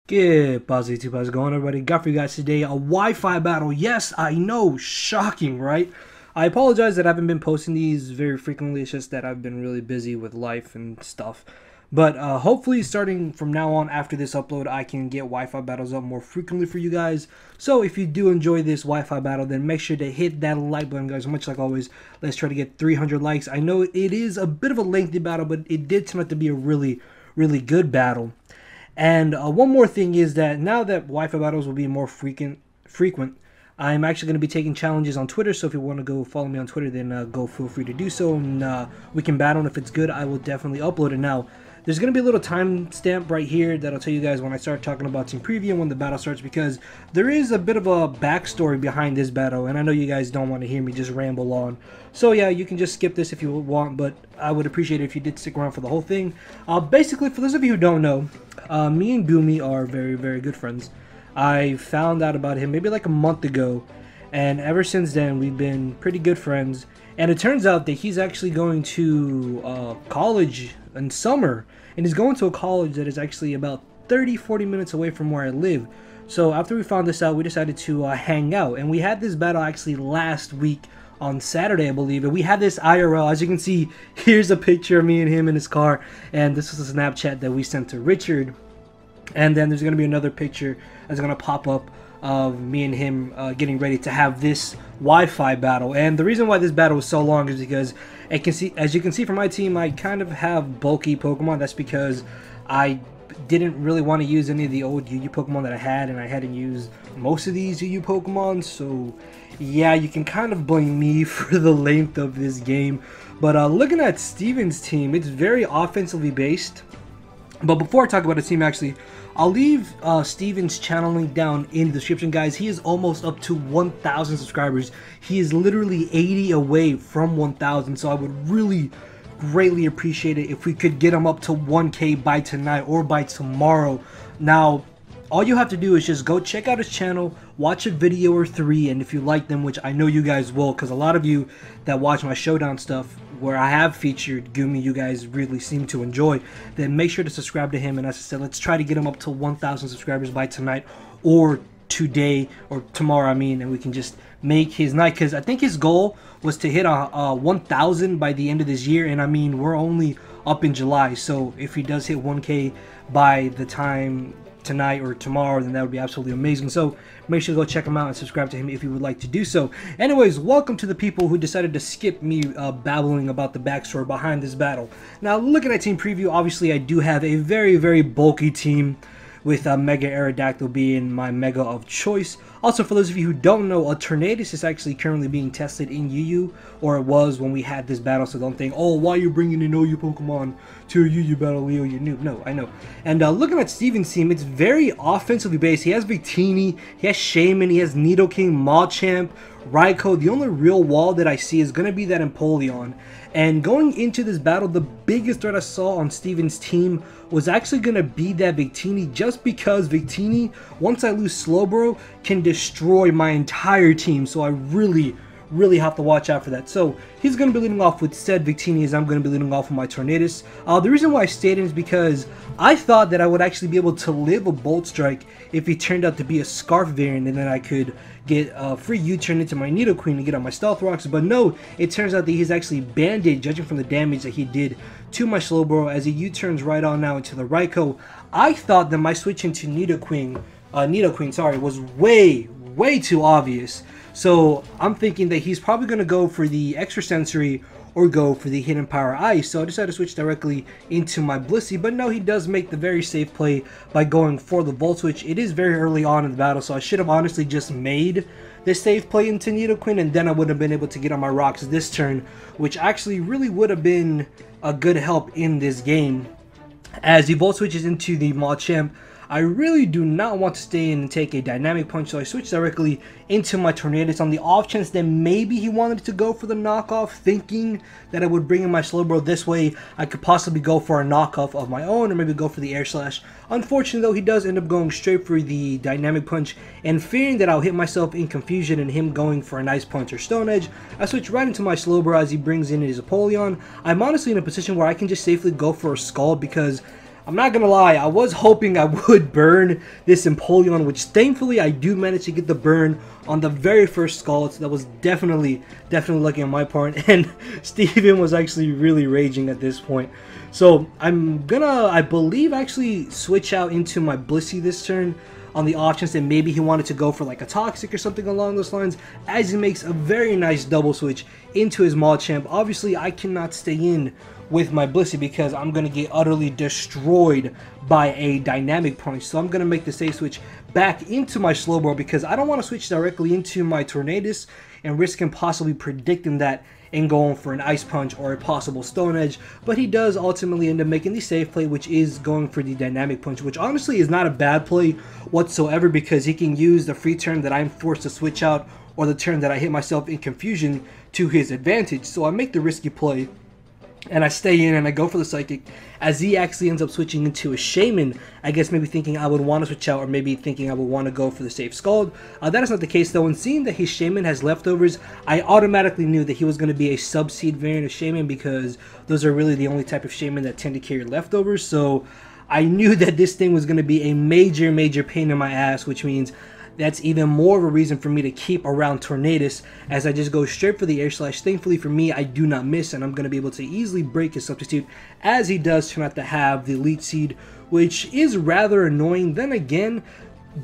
Good positive, how's it going, everybody? Got for you guys today a Wi-Fi battle. Yes, I know, shocking, right? I apologize that I haven't been posting these very frequently. It's just that I've been really busy with life and stuff. But hopefully, starting from now on, after this upload, I can get Wi-Fi battles up more frequently for you guys. So if you do enjoy this Wi-Fi battle, then make sure to hit that like button, guys. Much like always, let's try to get 300 likes. I know it is a bit of a lengthy battle, but it did turn out to be a really, really good battle. And one more thing is that now that Wi-Fi battles will be more frequent, I'm actually going to be taking challenges on Twitter. So if you want to go follow me on Twitter, then go feel free to do so, and we can battle. And if it's good, I will definitely upload it. Now, there's going to be a little timestamp right here that'll tell you guys when I start talking about team preview and when the battle starts, because there is a bit of a backstory behind this battle, and I know you guys don't want to hear me just ramble on. So yeah, you can just skip this if you want, but I would appreciate it if you did stick around for the whole thing. Basically, for those of you who don't know, me and Goomy are very, very good friends. I found out about him maybe like a month ago, and ever since then we've been pretty good friends. And it turns out that he's actually going to college in summer, and he's going to a college that is actually about 30-40 minutes away from where I live. So after we found this out, we decided to hang out, and we had this battle actually last week on Saturday, I believe, and we had this IRL. As you can see, here's a picture of me and him in his car, and this was a Snapchat that we sent to Richard. And then there's going to be another picture that's going to pop up of me and him getting ready to have this Wi-Fi battle. And the reason why this battle was so long is because as you can see from my team, I kind of have bulky Pokemon. That's because I didn't really want to use any of the old UU Pokemon that I had, and I hadn't used most of these UU Pokemon. So yeah, you can kind of blame me for the length of this game. But looking at Steven's team, it's very offensively based. But before I talk about his team, actually, I'll leave Steven's channel link down in the description, guys. He is almost up to 1,000 subscribers. He is literally 80 away from 1,000, so I would really greatly appreciate it if we could get him up to 1K by tonight or by tomorrow. Now, all you have to do is just go check out his channel, watch a video or three, and if you like them, which I know you guys will, because a lot of you that watch my showdown stuff where I have featured Goomy, you guys really seem to enjoy, then make sure to subscribe to him. And as I said, let's try to get him up to 1,000 subscribers by tonight or today or tomorrow, I mean, and we can just make his night, because I think his goal was to hit a 1,000 by the end of this year, and I mean, we're only up in July, so if he does hit 1K by the time tonight or tomorrow, then that would be absolutely amazing. So make sure to go check him out and subscribe to him if you would like to do so. Anyways, welcome to the people who decided to skip me babbling about the backstory behind this battle. Now, looking at team preview, obviously I do have a very, very bulky team, with Mega Aerodactyl being my Mega of choice. Also, for those of you who don't know, a Tornadus is actually currently being tested in UU, or it was when we had this battle, so don't think, oh, why are you bringing in OU Pokemon to a UU battle, Leo, you noob. No, I know. And looking at Steven's team, it's very offensively based. He has Victini, he has Shaman, he has Nidoking, Machamp, Raikou. The only real wall that I see is going to be that Empoleon. And going into this battle, the biggest threat I saw on Steven's team was actually going to be that Victini, just because Victini, once I lose Slowbro, can destroy my entire team. So I really have to watch out for that. So he's going to be leading off with said Victini, as I'm going to be leading off with my Tornadus. The reason why I stayed in is because I thought that I would actually be able to live a Bolt Strike if he turned out to be a Scarf variant, and then I could get a free U-turn into my Nidoqueen and get on my Stealth Rocks. But no, it turns out that he's actually Band-Aid, judging from the damage that he did to my Slowbro, as he U-turns right on now into the Raikou. I thought that my switch into Nidoqueen, was way too obvious. So I'm thinking that he's probably going to go for the extra sensory or go for the hidden power ice. So I decided to switch directly into my Blissey. But no, he does make the very safe play by going for the Volt Switch. It is very early on in the battle, so I should have honestly just made the safe play into Nidoqueen, and then I would have been able to get on my rocks this turn, which actually really would have been a good help in this game. As he Volt Switches into the Machamp, I really do not want to stay in and take a Dynamic Punch, so I switched directly into my Tornadus on the off chance that maybe he wanted to go for the knockoff, thinking that I would bring in my Slowbro. This way I could possibly go for a knockoff of my own, or maybe go for the Air Slash. Unfortunately though, he does end up going straight for the Dynamic Punch, and fearing that I'll hit myself in confusion and him going for an Ice Punch or Stone Edge, I switch right into my Slowbro as he brings in his Apollyon. I'm honestly in a position where I can just safely go for a Scald, because I'm not gonna lie, I was hoping I would burn this Empoleon, which thankfully I do manage to get the burn on the very first Scald. So that was definitely lucky on my part, and Steven was actually really raging at this point. So I'm gonna, I believe, actually switch out into my Blissey this turn, on the off chance that maybe he wanted to go for like a Toxic or something along those lines, as he makes a very nice double switch into his Machamp. Obviously, I cannot stay in with my Blissey because I'm going to get utterly destroyed by a Dynamic Punch. So I'm going to make the safe switch back into my Slowbro because I don't want to switch directly into my Tornadus and risk him possibly predicting that and going for an Ice Punch or a possible Stone Edge. But he does ultimately end up making the safe play, which is going for the Dynamic Punch, which honestly is not a bad play whatsoever because he can use the free turn that I'm forced to switch out or the turn that I hit myself in confusion to his advantage. So I make the risky play and I stay in and I go for the Psychic, as he actually ends up switching into a Shaman. I guess maybe thinking I would want to switch out, or maybe thinking I would want to go for the safe Scald. That is not the case though, and seeing that his Shaman has leftovers, I automatically knew that he was going to be a Sub-Seed variant of Shaman because those are really the only type of Shaman that tend to carry leftovers. So I knew that this thing was going to be a major pain in my ass, which means that's even more of a reason for me to keep around Tornadus, as I just go straight for the Air Slash. Thankfully for me, I do not miss, and I'm going to be able to easily break his Substitute, as he does turn out to have the Elite Seed, which is rather annoying. Then again,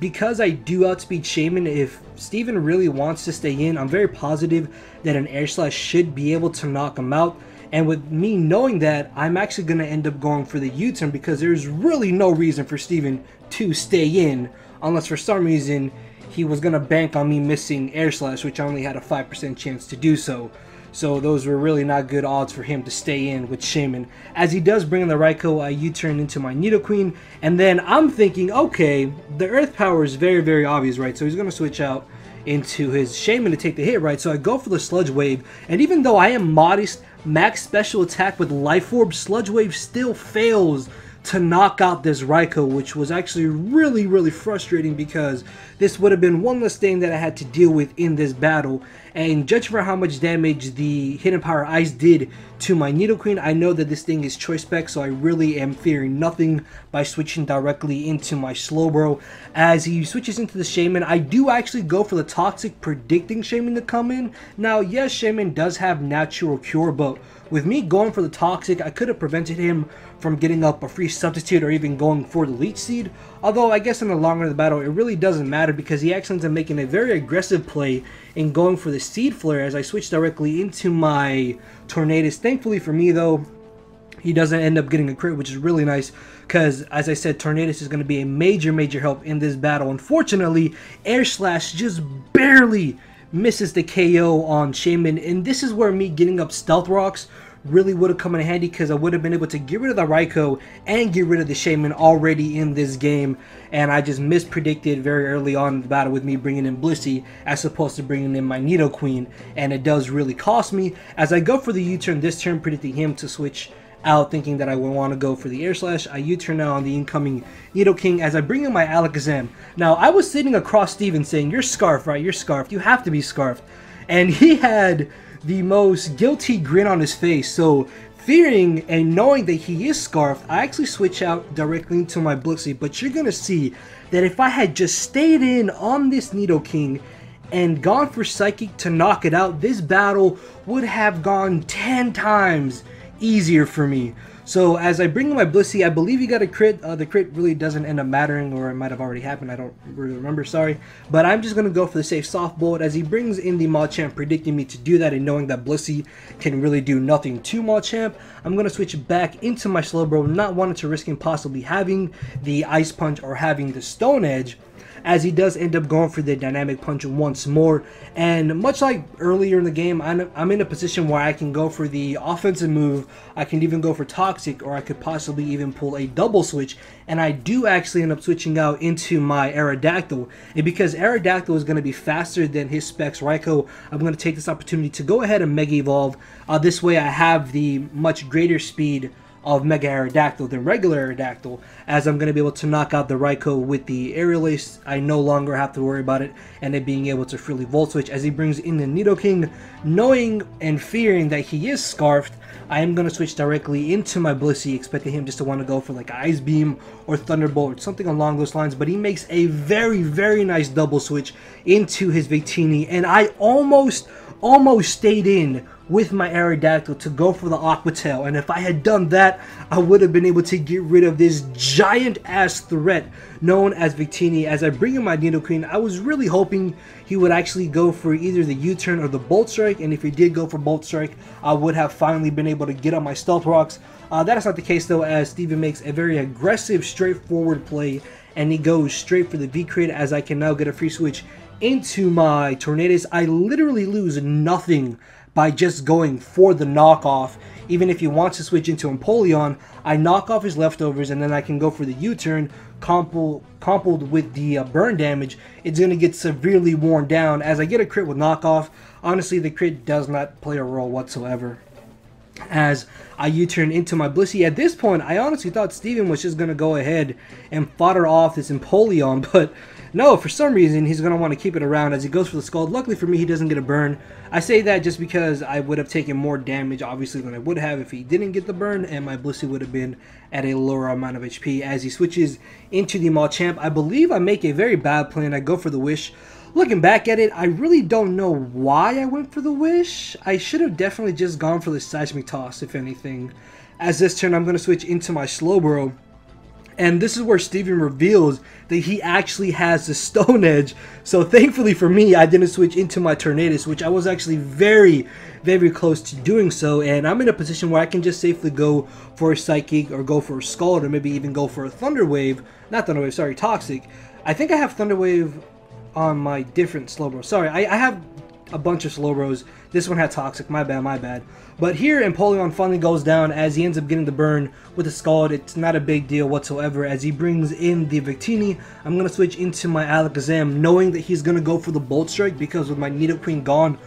because I do outspeed Shaman, if Steven really wants to stay in, I'm very positive that an Air Slash should be able to knock him out. And with me knowing that, I'm actually going to end up going for the U-turn because there's really no reason for Steven to stay in, unless for some reason he was going to bank on me missing Air Slash, which I only had a 5% chance to do so. So those were really not good odds for him to stay in with Shaman. As he does bring in the Raikou, I U-turn into my Nidoqueen, and then I'm thinking, okay, the Earth Power is very obvious, right? So he's going to switch out into his Shaman to take the hit, right? So I go for the Sludge Wave, and even though I am modest max special attack with Life Orb, Sludge Wave still fails to knock out this Raikou, which was actually really frustrating because this would have been one less thing that I had to deal with in this battle. And judging for how much damage the Hidden Power Ice did to my Nidoqueen, I know that this thing is choice spec, so I really am fearing nothing by switching directly into my Slowbro. As he switches into the Shaman, I do actually go for the Toxic, predicting Shaman to come in. Now, yes, Shaman does have Natural Cure, but with me going for the Toxic, I could have prevented him from getting up a free Substitute or even going for the Leech Seed. Although I guess in the long run of the battle, it really doesn't matter because he actually ends up making a very aggressive play in going for the Seed Flare as I switch directly into my Tornadus. Thankfully for me though, he doesn't end up getting a crit, which is really nice because, as I said, Tornadus is going to be a major help in this battle. Unfortunately, Air Slash just barely misses the KO on Shaman, and this is where me getting up Stealth Rocks really would have come in handy because I would have been able to get rid of the Raikou and get rid of the Shaman already in this game, and I just mispredicted very early on in the battle with me bringing in Blissey as opposed to bringing in my Nidoqueen, and it does really cost me as I go for the U-turn this turn, predicting him to switch out, thinking that I would want to go for the Air Slash. I U-turn now on the incoming Nidoking as I bring in my Alakazam. Now, I was sitting across Steven saying, "You're Scarfed, right? You're Scarfed. You have to be Scarfed." And he had the most guilty grin on his face. So, fearing and knowing that he is Scarfed, I actually switch out directly into my Blissey. But you're going to see that if I had just stayed in on this Nidoking and gone for Psychic to knock it out, this battle would have gone 10 times easier for me. So as I bring in my Blissey, I believe he got a crit. The crit really doesn't end up mattering, or it might have already happened. I don't really remember, sorry. But I'm just going to go for the safe Soft Bolt as he brings in the Machamp, predicting me to do that and knowing that Blissey can really do nothing to Machamp. I'm going to switch back into my Slowbro, not wanting to risk him possibly having the Ice Punch or having the Stone Edge, as he does end up going for the Dynamic Punch once more. And much like earlier in the game, I'm in a position where I can go for the offensive move, I can even go for Toxic, or I could possibly even pull a double switch, and I do actually end up switching out into my Aerodactyl. And because Aerodactyl is going to be faster than his specs Raikou, I'm going to take this opportunity to go ahead and Mega Evolve. This way I have the much greater speed of Mega Aerodactyl than regular Aerodactyl, as I'm going to be able to knock out the Raikou with the Aerial Ace. I no longer have to worry about it, and it being able to freely Volt Switch as he brings in the Nidoking. Knowing and fearing that he is Scarfed, I am going to switch directly into my Blissey, expecting him just to want to go for like Ice Beam or Thunderbolt or something along those lines, but he makes a very, very nice double switch into his Victini, and I almost stayed in with my Aerodactyl to go for the Aqua Tail, and if I had done that, I would have been able to get rid of this giant ass threat known as Victini. As I bring in my Nidoking, I was really hoping he would actually go for either the U-turn or the Bolt Strike, and if he did go for Bolt Strike, I would have finally been able to get on my Stealth Rocks. That is not the case though, as Steven makes a very aggressive, straightforward play, and he goes straight for the V-Crit, as I can now get a free switch into my Tornadus. I literally lose nothing by just going for the knockoff. Even if he wants to switch into Empoleon, I knock off his leftovers, and then I can go for the U-turn, coupled with the burn damage. It's going to get severely worn down as I get a crit with knockoff. Honestly, the crit does not play a role whatsoever, as I U-turn into my Blissey. At this point, I honestly thought Steven was just going to go ahead and fodder off this Empoleon, but no, for some reason, he's going to want to keep it around as he goes for the Scald. Luckily for me, he doesn't get a burn. I say that just because I would have taken more damage, obviously, than I would have if he didn't get the burn, and my Blissey would have been at a lower amount of HP. As he switches into the Machamp, I believe I make a very bad plan. I go for the Wish. Looking back at it, I really don't know why I went for the Wish. I should have definitely just gone for the Seismic Toss, if anything. As this turn, I'm going to switch into my Slowbro. And this is where Steven reveals that he actually has the Stone Edge. So thankfully for me, I didn't switch into my Tornadus, which I was actually very, very close to doing so. And I'm in a position where I can just safely go for a Psychic or go for a Scald, or maybe even go for a Thunder Wave. Not Thunder Wave, sorry, Toxic. I think I have Thunder Wave on my different Slowbro. Sorry, I have a bunch of Slowbros. This one had Toxic, my bad, my bad. But here, Empoleon finally goes down as he ends up getting the burn with the Scald. It's not a big deal whatsoever as he brings in the Victini. I'm going to switch into my Alakazam, knowing that he's going to go for the Bolt Strike, because with my Nidoqueen gone,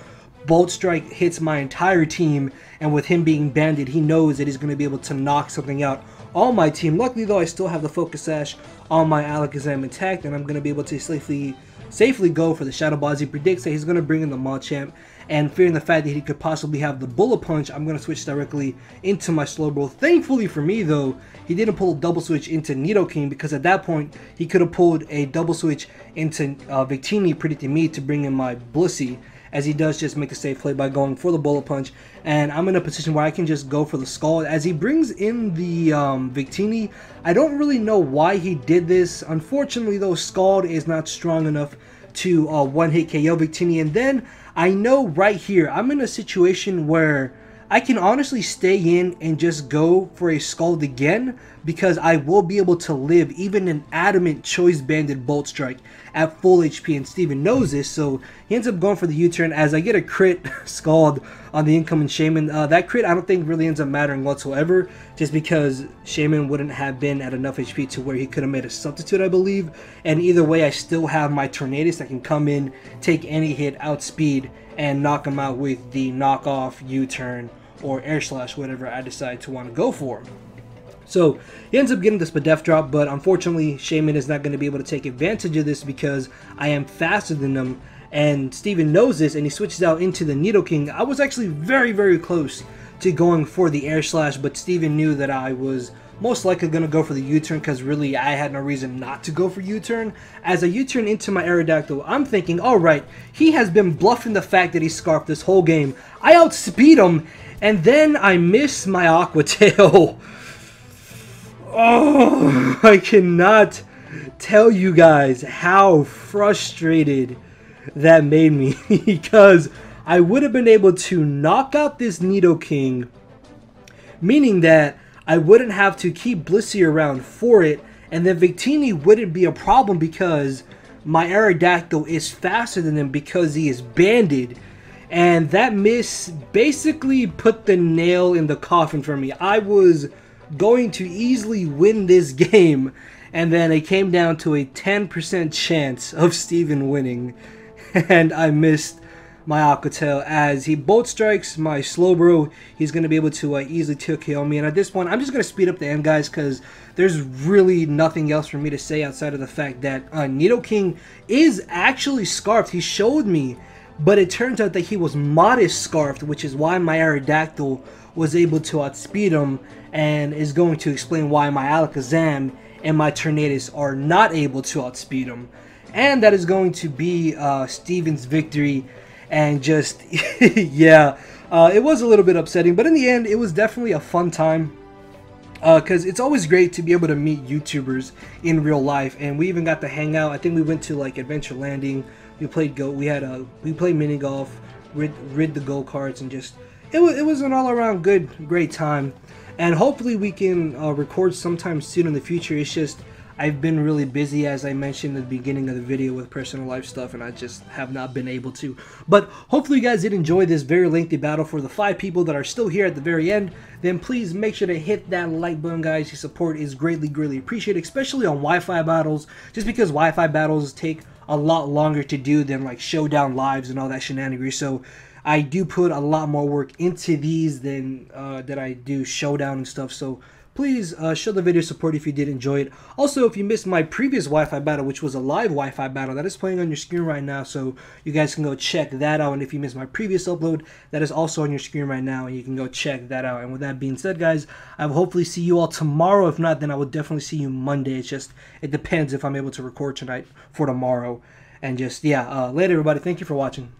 Bolt Strike hits my entire team, and with him being banded, he knows that he's going to be able to knock something out on my team. Luckily though, I still have the Focus Sash on my Alakazam intact, and I'm going to be able to safely go for the Shadow Ball as he predicts that he's going to bring in the Machamp. And fearing the fact that he could possibly have the Bullet Punch, I'm going to switch directly into my Slowbro. Thankfully for me though, he didn't pull a double switch into Nidoking, because at that point he could have pulled a double switch into Victini, predicting me to bring in my Blissey, as he does just make a safe play by going for the Bullet Punch. And I'm in a position where I can just go for the Scald as he brings in the Victini. I don't really know why he did this. Unfortunately though, Scald is not strong enough to one-hit KO Victini. And then I know right here, I'm in a situation where I can honestly stay in and just go for a Scald again, because I will be able to live even an Adamant Choice Banded Bolt Strike at full HP, and Steven knows this, so he ends up going for the U-turn as I get a crit Scald on the incoming Shaman. That crit I don't think really ends up mattering whatsoever, just because Shaman wouldn't have been at enough HP to where he could have made a substitute, I believe, and either way I still have my Tornadus that can come in, take any hit, outspeed, and knock him out with the knockoff, U-turn, or air slash, whatever I decide to want to go for. So he ends up getting the Spadef drop, but unfortunately Shaman is not going to be able to take advantage of this because I am faster than him, and Steven knows this, and he switches out into the Nidoking. I was actually very, very close to going for the air slash, but Steven knew that I was most likely going to go for the U-turn, because really I had no reason not to go for U-turn. As I U-turn into my Aerodactyl, I'm thinking, alright, he has been bluffing the fact that he's Scarfed this whole game. I outspeed him, and then I miss my Aqua Tail. Oh, I cannot tell you guys how frustrated that made me, because I would have been able to knock out this Nidoking, meaning that I wouldn't have to keep Blissey around for it, and then Victini wouldn't be a problem because my Aerodactyl is faster than him because he is banded. And that miss basically put the nail in the coffin for me. I was going to easily win this game, and then it came down to a 10% chance of Steven winning, and I missed my Alcatel. As he bolt strikes my Slowbro, he's going to be able to easily KO me. And at this point, I'm just going to speed up the end, guys, because there's really nothing else for me to say outside of the fact that Nidoking is actually scarfed. He showed me, but it turns out that he was modest scarfed, which is why my Aerodactyl was able to outspeed him, and is going to explain why my Alakazam and my Tornadus are not able to outspeed him. And that is going to be Steven's victory. And just, yeah, it was a little bit upsetting, but in the end, it was definitely a fun time. Because it's always great to be able to meet YouTubers in real life, and we even got to hang out. I think we went to like Adventure Landing. We played we played mini golf, rid the go-karts, and just it was an all-around great time. And hopefully we can record sometime soon in the future. It's just I've been really busy, as I mentioned at the beginning of the video, with personal life stuff, and I just have not been able to. But hopefully you guys did enjoy this very lengthy battle. For the 5 people that are still here at the very end, then please make sure to hit that like button, guys. Your support is greatly appreciated, especially on Wi-Fi battles, just because Wi-Fi battles take a lot longer to do than like showdown lives and all that shenanigans. So I do put a lot more work into these than that I do showdown and stuff. So please show the video support if you did enjoy it. Also, if you missed my previous Wi-Fi battle, which was a live Wi-Fi battle, that is playing on your screen right now, so you guys can go check that out. And if you missed my previous upload, that is also on your screen right now, and you can go check that out. And with that being said, guys, I will hopefully see you all tomorrow. If not, then I will definitely see you Monday. It's just, it depends if I'm able to record tonight for tomorrow. And just, yeah, later, everybody. Thank you for watching.